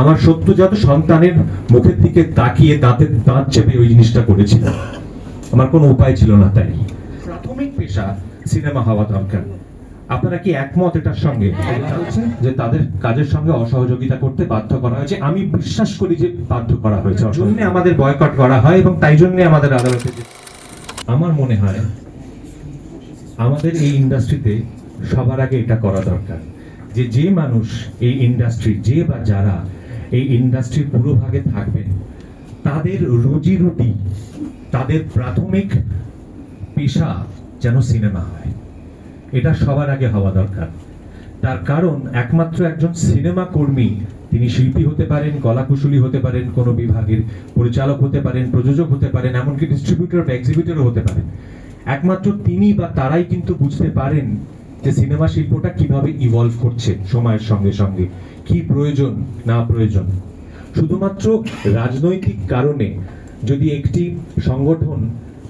আমার সদ্যজাত সন্তানের মুখের দিকে তাকিয়ে দাঁতের দাঁত চেপে ওই জিনিসটা করেছিলাম। আমার কোনো উপায় ছিল না। তাই প্রাথমিক পেশা সিনেমা হওয়া দরকার। আপনারা কি একমত এটার সঙ্গে? যে তাদের কাজের সঙ্গে অসহযোগিতা করতে বাধ্য করা হয়েছে। আমি বিশ্বাস করি যে বাধ্য করা হয়েছে, জন্য আমাদের বয়কট করা হয় এবং তাই জন্য আমাদের আদালতে আমার মনে হয় আমাদের এই ইন্ডাস্ট্রিতে সবার আগে এটা করা দরকার যে যে মানুষ এই ইন্ডাস্ট্রি, যে বা যারা এই ইন্ডাস্ট্রির পুরোভাগে থাকবেন, তাদের রুজি রুটি, তাদের প্রাথমিক পেশা যেন সিনেমা হয়। এটা সবার আগে হওয়া দরকার। তার কারণ একমাত্র একজন সিনেমা কর্মী, তিনি শিল্পী হতে পারেন, কলাকুশলী হতে পারেন, কোনো বিভাগের পরিচালক হতে পারেন, প্রযোজক হতে পারেন, এমনকি ডিস্ট্রিবিউটর বা এক্সিবিটরও হতে পারেন। একমাত্র তিনি বা তারাই কিন্তু বুঝতে পারেন যে সিনেমা শিল্পটা কিভাবে ইভলভ করছে সময়ের সঙ্গে সঙ্গে, কি প্রয়োজন না প্রয়োজন। শুধুমাত্র রাজনৈতিক কারণে যদি একটি সংগঠন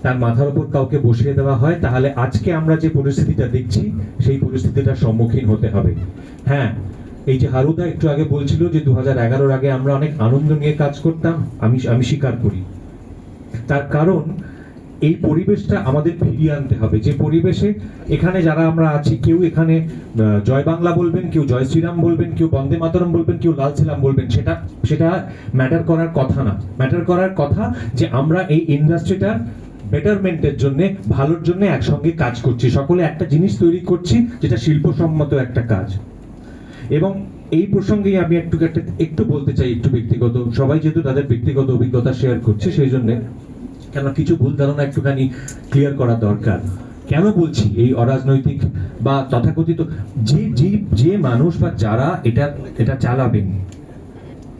তার মাথার উপর কাউকে বসিয়ে দেওয়া হয়, তাহলে আজকে আমরা যে পরিস্থিতিটা দেখছি সেই পরিস্থিতিটার সম্মুখীন হতে হবে। হ্যাঁ, এই যে হারুদা একটু আগে বলছিল যে 2011-র আগে আমরা অনেক আনন্দ নিয়ে কাজ করতাম, আমি স্বীকার করি। তার কারণ এই পরিবেশটা আমাদের ফিরিয়ে আনতে হবে। যে পরিবেশে এখানে যারা আমরা আছি, কেউ এখানে জয় বাংলা বলবেন, কেউ জয় শ্রীরাম বলবেন, কেউ বন্দে মাতরম বলবেন, কেউ লাল ছিলাম বলবেন, সেটা ম্যাটার করার কথা না। ম্যাটার করার কথা যে আমরা এই ইন্ডাস্ট্রিটার বেটারমেন্টের জন্য, ভালোর জন্য একসঙ্গে কাজ করছি, সকলে একটা জিনিস তৈরি করছি যেটা শিল্পসম্মত একটা কাজ। এবং এই প্রসঙ্গেই আমি একটু বলতে চাই, একটু ব্যক্তিগত, সবাই যেহেতু তাদের ব্যক্তিগত অভিজ্ঞতা শেয়ার করছে, সেই জন্য কেন কিছু ভুল ধারণা একটুখানি ক্লিয়ার করা দরকার। কেন বলছি এই অরাজনৈতিক বা তথাকথিত যে মানুষ বা যারা এটা চালাবেন,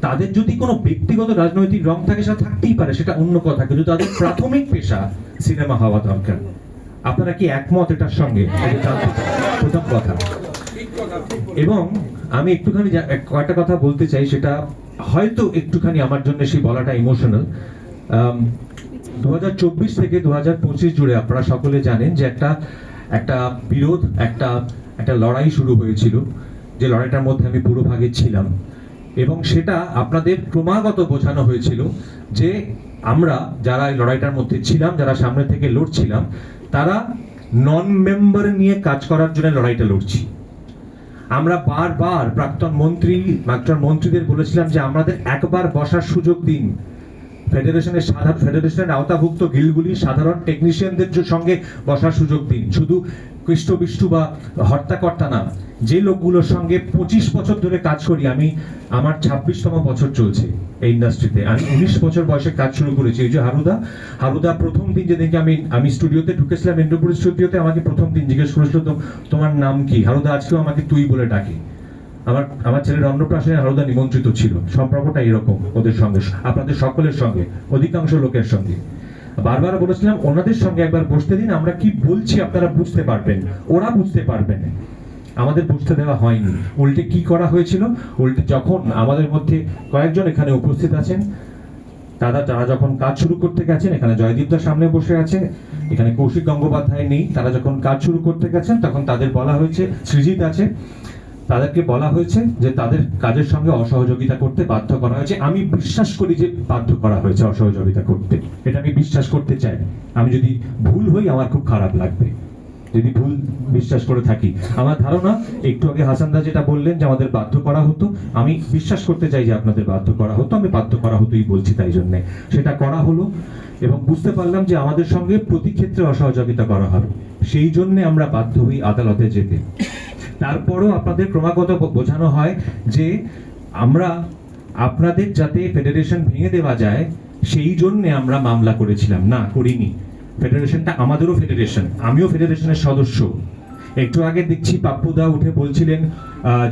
তাদের যদি কোনো ব্যক্তিগত রাজনৈতিক রং থাকে সেটা থাকতেই পারে, সেটা অন্য কথা, কিন্তু তাদের প্রাথমিক পেশা সিনেমা হওয়া দরকার। আপনারা কি একমত এটার সঙ্গে? প্রথম কথা। এবং আমি একটুখানি কয়েকটা কথা বলতে চাই, সেটা হয়তো একটুখানি আমার জন্য সেই বলাটা ইমোশনাল। 2024 থেকে 2025 জুড়ে আপনারা সকলে জানেন যে একটা বিরোধ, একটা লড়াই শুরু হয়েছিল, যে লড়াইটার মধ্যে আমি পুরোভাগে ছিলাম। এবং সেটা আপনাদের ক্রমাগত বোঝানো হয়েছিল যে আমরা যারা এই লড়াইটার মধ্যে ছিলাম, যারা সামনে থেকে লড়ছিলাম, তারা নন মেম্বার নিয়ে কাজ করার জন্য লড়াইটা লড়ছি। আমরা বারবার প্রাক্তন মন্ত্রীদের বলেছিলাম যে আমাদের একবার বসার সুযোগ দিন, ফেডারেশনের আওতাভুক্ত গিল্ডগুলির সাধারণ টেকনিশিয়ানদের সঙ্গে বসার সুযোগ দিন। শুধু কৃষ্ট বিষ্টু বা হর্তাকর্তা না, যে লোকগুলোর সঙ্গে 25 বছর ধরে কাজ করি। আমার 26তম বছর চলছে এই ইন্ডাস্ট্রিতে। আমি 19 বছর বয়সে কাজ শুরু করেছি। এই যে হারুদা প্রথম দিন যেদিনকে আমি স্টুডিওতে ঢুকেছিলাম, ইন্দ্রপুর স্টুডিওতে, আমাকে প্রথম দিন জিজ্ঞেস করেছিল তোমার নাম কি। হারুদা আজকেও আমাকে তুই বলে ডাকে। আমার ছেলের অন্নপ্রাশনে হারুদা নিমন্ত্রিত ছিল। সম্পর্কটা এরকম ওদের সঙ্গে, আপনাদের সকলের সঙ্গে, অধিকাংশ লোকের সঙ্গে। বারবার বলেছিলাম ওনাদের সঙ্গে একবার বসতে দিন, আমরা কি বলছি আপনারা বুঝতে পারবেন, ওরা বুঝতে পারবেন। আমাদের বুঝতে দেওয়া হয়নি। উল্টে কি করা হয়েছিল, উল্টে যখন আমাদের মধ্যে কয়েকজন এখানে উপস্থিত আছেন, তারা যখন কাজ শুরু করতে গেছেন, এখানে জয়দীপদার সামনে বসে আছে, এখানে কৌশিক গঙ্গোপাধ্যায় নেই, তারা যখন কাজ শুরু করতে গেছেন তখন তাদের বলা হয়েছে, সৃজিত আছে, তাদেরকে বলা হয়েছে যে তাদের কাজের সঙ্গে অসহযোগিতা করতে বাধ্য করা হয়েছে। আমি বিশ্বাস করি যে বাধ্য করা হয়েছে অসহযোগিতা করতে, এটা আমি বিশ্বাস করতে চাই। আমি যদি ভুল হই আমার খুব খারাপ লাগবে, যদি ভুল বিশ্বাস করে থাকি। আমার ধারণা একটু আগে হাসানদা যেটা বললেন যে আমাদের বাধ্য করা হতো, আমি বিশ্বাস করতে চাই যে আপনাদের বাধ্য করা হতো। আমি বাধ্য করা হতোই বলছি, তাই জন্যে সেটা করা হলো। এবং বুঝতে পারলাম যে আমাদের সঙ্গে প্রতি ক্ষেত্রে অসহযোগিতা করা হবে, সেই জন্যে আমরা বাধ্য হই আদালতে যেতে। তারপরও আপনাদের ক্রমাগত বোঝানো হয় যে আমরা আপনাদের যাতে ফেডারেশন ভেঙে দেওয়া যায় সেই জন্যে আমরা মামলা করেছিলাম। না, করিনি। ফেডারেশনটা আমাদেরও ফেডারেশন, আমিও ফেডারেশনের সদস্য। একটু আগে দেখছি পাপ্পুদা উঠে বলছিলেন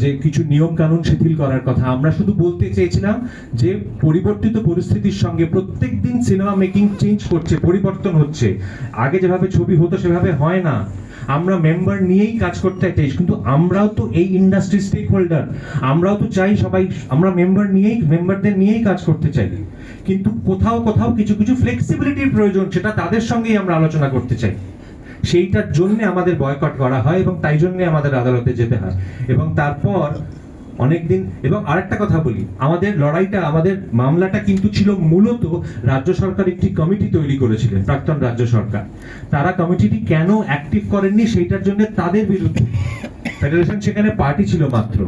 যে কিছু নিয়ম কানুন শিথিল করার কথা। আমরা শুধু বলতে চেয়েছিলাম যে পরিবর্তিত পরিস্থিতির সঙ্গে প্রত্যেক দিন সিনেমা মেকিং চেঞ্জ করছে, পরিবর্তন হচ্ছে। আগে যেভাবে ছবি হতো সেভাবে হয় না। আমরা মেম্বার নিয়েই কাজ করতে চাই, কিন্তু আমরাও তো এই ইন্ডাস্ট্রি স্টেক হোল্ডার, আমরাও তো চাই সবাই, আমরা মেম্বারদের নিয়েই কাজ করতে চাই। কিন্তু কোথাও কিছু ফ্লেক্সিবিলিটির প্রয়োজন, সেটা তাদের সঙ্গেই আমরা আলোচনা করতে চাই। সেইটার জন্য আমাদের বয়কট করা হয় এবং তাই জন্য আমাদের আদালতে যেতে হয়। এবং তারপর অনেকদিন। এবং আরেকটা কথা বলি, আমাদের লড়াইটা, আমাদের মামলাটা কিন্তু ছিল মূলত রাজ্য সরকার একটি কমিটি তৈরি করেছিলেন, প্রাক্তন রাজ্য সরকার। তারা কমিটিটি কেন অ্যাক্টিভ করেননি সেইটার জন্য তাদের বিরুদ্ধে। ফেডারেশন সেখানে পার্টি ছিল মাত্র,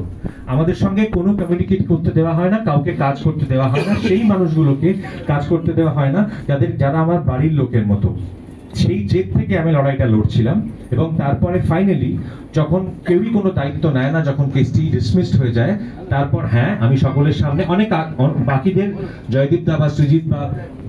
আমাদের সঙ্গে কোনো কমিউনিকেট করতে দেওয়া হয় না, কাউকে কাজ করতে দেওয়া হয় না, সেই মানুষগুলোকে কাজ করতে দেওয়া হয় না যারা আমার বাড়ির লোকের মতো। সেই জেদ থেকে আমি লড়াইটা লড়ছিলাম। এবং তারপরে ফাইনালি যখন কেউই কোনো দায়িত্ব নেয় না, যখন কেসটি ডিসমিসড হয়ে যায়, তারপর হ্যাঁ, আমি সকলের সামনে অনেক বাকিদের, জয়দীপ দা বা সৃজিত বা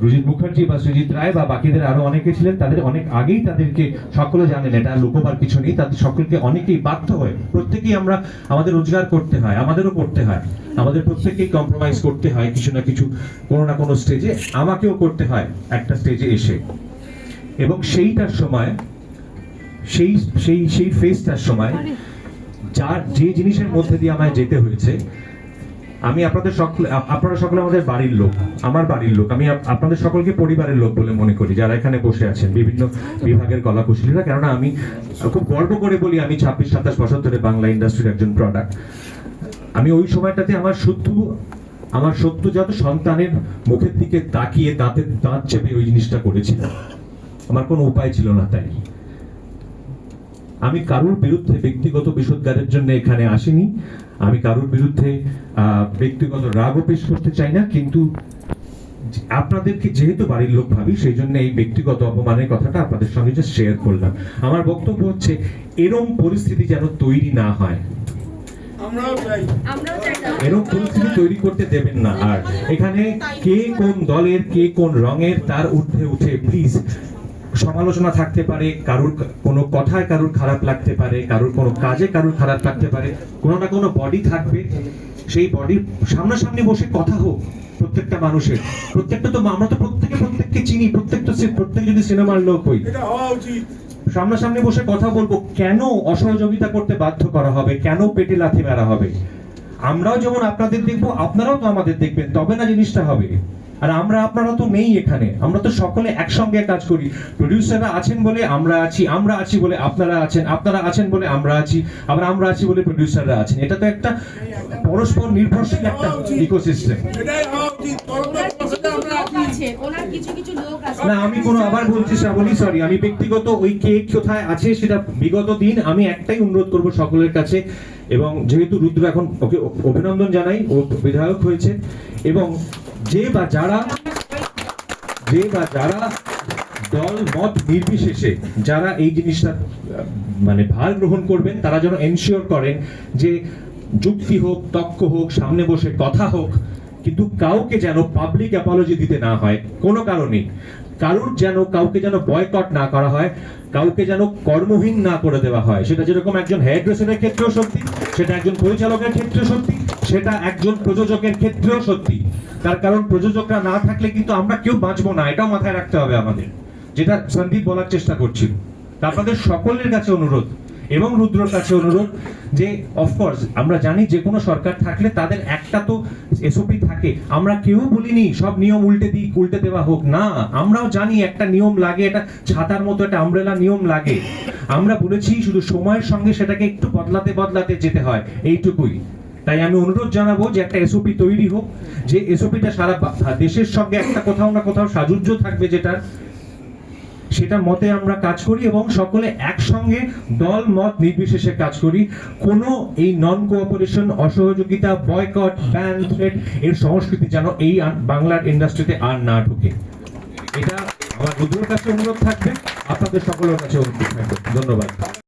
রুজিত মুখার্জি বা সৃজিত রায় বা বাকিদের আরো অনেকে ছিলেন, তাদের অনেক আগেই তাদেরকে সকলে জানেন, এটা লুকোবার কিছু নেই, তাদের সকলকে অনেকেই বাধ্য হয়, প্রত্যেকেই আমরা, আমাদের রোজগার করতে হয়, আমাদেরও করতে হয়, আমাদের প্রত্যেককেই কম্প্রোমাইজ করতে হয় কিছু না কিছু, কোনো না কোনো স্টেজে, আমাকেও করতে হয় একটা স্টেজে এসে। এবং সেইটার সময়, সেই ফেজটার সময় যে জিনিসের মধ্যে দিয়ে আমায় যেতে হয়েছে, আমি আপনারা সকলে আমাদের বাড়ির লোক, আমার বাড়ির লোক, আমি আপনাদের সকলকে পরিবারের লোক বলে মনে করি যারা এখানে বসে আছেন, বিভিন্ন বিভাগের কলাকুশলীরা। কেননা আমি খুব গর্ব করে বলি আমি 26-27 বছর ধরে বাংলা ইন্ডাস্ট্রির একজন প্রোডাক্ট। আমি ওই সময়টাতে আমার সদ্যজাত সন্তানের মুখের দিকে তাকিয়ে দাঁত চেপে ওই জিনিসটা করেছিলাম। আমার কোনো উপায় ছিল না। তাই আমি কারুর বিরুদ্ধে ব্যক্তিগত বিষোদ্গারের জন্য এখানে আসিনি, আমি কারুর বিরুদ্ধে ব্যক্তিগত রাগও পেশ করতে চাই না, কিন্তু আপনাদেরকে যেহেতু বাড়ির লোক ভাবি, সেই জন্য এই ব্যক্তিগত অপমানের কথাটা আপনাদের সঙ্গে যে শেয়ার করলাম। আমার বক্তব্য হচ্ছে এরকম পরিস্থিতি যেন তৈরি না হয়, এরকম পরিস্থিতি তৈরি করতে দেবেন না। আর এখানে কে কোন দলের, কে কোন রঙের, তার ঊর্ধ্বে উঠে প্লিজ, সমালোচনা থাকতে পারে, কারুর কোনো কথায় কারুর খারাপ লাগতে পারে, কারুর কোনো কাজে কারুর খারাপ লাগতে পারে, কোনো না কোনো বডি থাকবে, সেই বডির সামনাসামনি বসে কথা হোক প্রত্যেকটা মানুষের। প্রত্যেকটা তো আমরা তো প্রত্যেককে চিনি, প্রত্যেক যদি সিনেমার লোক হই, সামনাসামনি বসে কথা বলবো। কেন অসহযোগিতা করতে বাধ্য করা হবে, কেন পেটে লাথি মারা হবে? আমরাও যেমন আপনাদের দেখবো, আপনারাও তো আমাদের দেখবেন, তবে না জিনিসটা হবে। আর আপনারা তো নেই এখানে, আমরা তো সকলে একসঙ্গে কাজ করি। প্রোডিউসাররা আছেন বলে আমরা আছি, আমরা আছি বলে আপনারা আছেন, আপনারা আছেন বলে আমরা আছি, আবার আমরা আছি বলে প্রোডিউসাররা আছেন। এটা তো একটা পরস্পর নির্ভরশীল একটা ইকোসিস্টেম। না, আমি কোনো, আবার বলছি শ্রাবণী, সরি, আমি ব্যক্তিগত ওই কে কোথায় আছে সেটা বিগত দিন, আমি একটাই অনুরোধ করব সকলের কাছে। এবং যেহেতু রুদ্র, এখন ওকে অভিনন্দন জানাই, ও বিধায়ক হয়েছে, এবং যে বা যারা দল মত নির্বিশেষে যারা এই জিনিসটা মানে ভার গ্রহণ করবেন, তারা যেন এনশিওর করেন যে যুক্তি হোক, তর্ক হোক, সামনে বসে কথা হোক, কিন্তু কাউকে যেন পাবলিক অ্যাপোলজি দিতে না হয় কোনো কারণে, কাউকে যেন বয়কট না করা হয়, কাউকে যেন কর্মহীন না করে দেওয়া হয়। সেটা যেরকম একজন হেয়ার ড্রেসারের ক্ষেত্রেও সত্যি, সেটা একজন পরিচালকের ক্ষেত্রেও সত্যি, সেটা একজন প্রযোজকের ক্ষেত্রেও সত্যি। তার কারণ প্রযোজকরা না থাকলে কিন্তু আমরা কেউ বাঁচবো না, এটাও মাথায় রাখতে হবে আমাদের, যেটা সন্দীপ বলার চেষ্টা করছিল। আপনাদের সকলের কাছে অনুরোধ এবং রুদ্রর কাছে অনুরোধ যে অফকোর্স আমরা জানি যে কোনো সরকার থাকলে তাদের একটা তো এসওপি থাকে, আমরা কেউ বলিনি সব নিয়ম উল্টে দেওয়া হোক না, আমরাও জানি একটা নিয়ম লাগে, এটা ছাতার মতো একটা আমব্রেলা নিয়ম লাগে। আমরা বলেছি শুধু সময়ের সঙ্গে সেটাকে একটু বদলাতে যেতে হয়, এইটুকুই। তাই আমি অনুরোধ জানাবো যে একটা এসওপি তৈরি হোক, যে এসওপিটা সারা দেশের সঙ্গে একটা কোথাও না কোথাও সাযুজ্য থাকবে, সেটা মতে আমরা কাজ করি এবং সকলে একসঙ্গে দল মত নির্বিশেষে কাজ করি। কোনো এই নন কোঅপারেশন, অসহযোগিতা, বয়কট, ব্যান, থ্রেট এর সংস্কৃতি যেন এই বাংলার ইন্ডাস্ট্রিতে আর না ঢুকে। এটা আমার রুদ্রর কাছে অনুরোধ থাকবে, আপনাদের সকলের কাছে অনুরোধ থাকবে। ধন্যবাদ।